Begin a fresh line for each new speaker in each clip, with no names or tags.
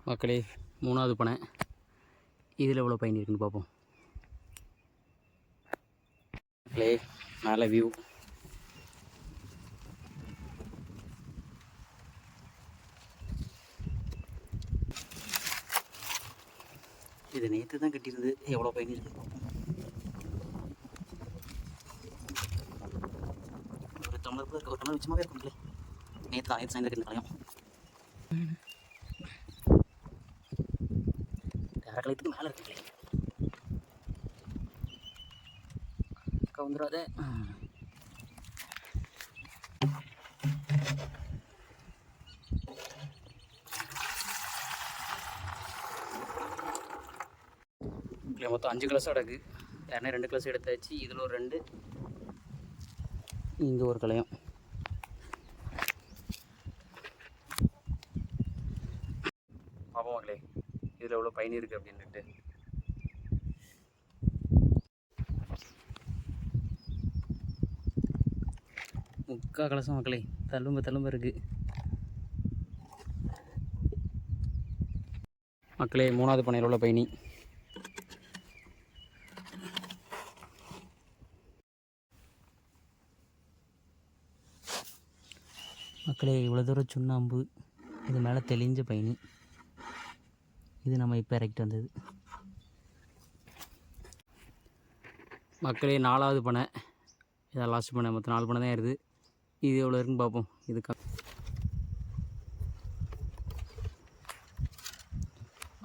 மக்களே, மூணாவது பனை. இதில் எவ்வளோ பயன் இருக்குன்னு பார்ப்போம். மக்களே, மேலே வியூ. இது நேற்று தான் கட்டியிருந்து, எவ்வளோ பயன் இருக்குன்னு பார்ப்போம். ஒரு டம்ளர் வச்சுமாவே இருக்குங்களே. நேற்று சாயந்தரம் கட்டின கலையும் கலையத்துக்கு மேலே இருக்குங்களே. வந்துடாத. மொத்தம் 5 கிளாஸ் அடக்கு. யாருன்னா 2 கிளாஸ் எடுத்தாச்சு. இதில் ஒரு 2, இங்கே ஒரு கலையம். பாப்போம் மக்களே, இதில் எவ்வளோ பயன் இருக்குது அப்படின்ட்டு. முக்கா கலசம் மக்களே, தள்ளும்ப இருக்குது மக்களே. மூணாவது பனையில் உள்ள பயணி. மக்களே, இவ்வளோ தூரம் சுண்ணாம்பு, இது மேலே தெளிஞ்ச பயணி. இது நம்ம இப்போ இறக்கிட்டு வந்தது மக்களே. 4வது பனை, இதான் லாஸ்ட் பனை. மொத்தம் 4 பனை தான் இருக்குது. இது எவ்வளோ இருக்குன்னு பார்ப்போம். இதுக்கு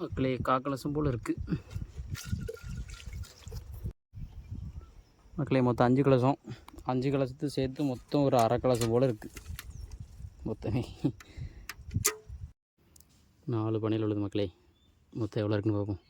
மக்களே, காக்கலசம் போல் இருக்குது மக்களே. மொத்தம் 5 கலசம். 5 கலசத்து சேர்த்து மொத்தம் ஒரு அரை கலசம் போல் இருக்குது மொத்தமே. 4 பனையில் உள்ளது மக்களே. மொத்தம் எவ்வளோ இருக்குன்னு பார்ப்போம்.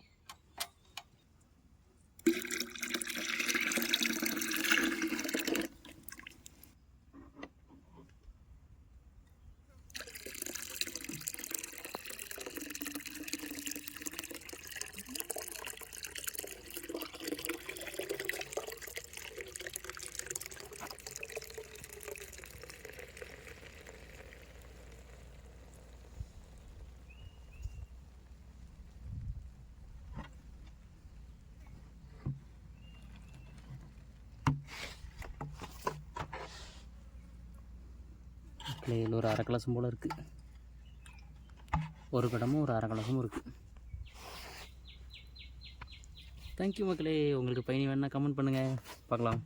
இதில் ஒரு அரை கலசம் போல் இருக்குது. ஒரு கடமும் ஒரு அரை கலசமும் இருக்குது. தேங்க்யூ மக்களே. உங்களுக்கு பயணி வேணுன்னா கமெண்ட் பண்ணுங்கள், பார்க்கலாம்.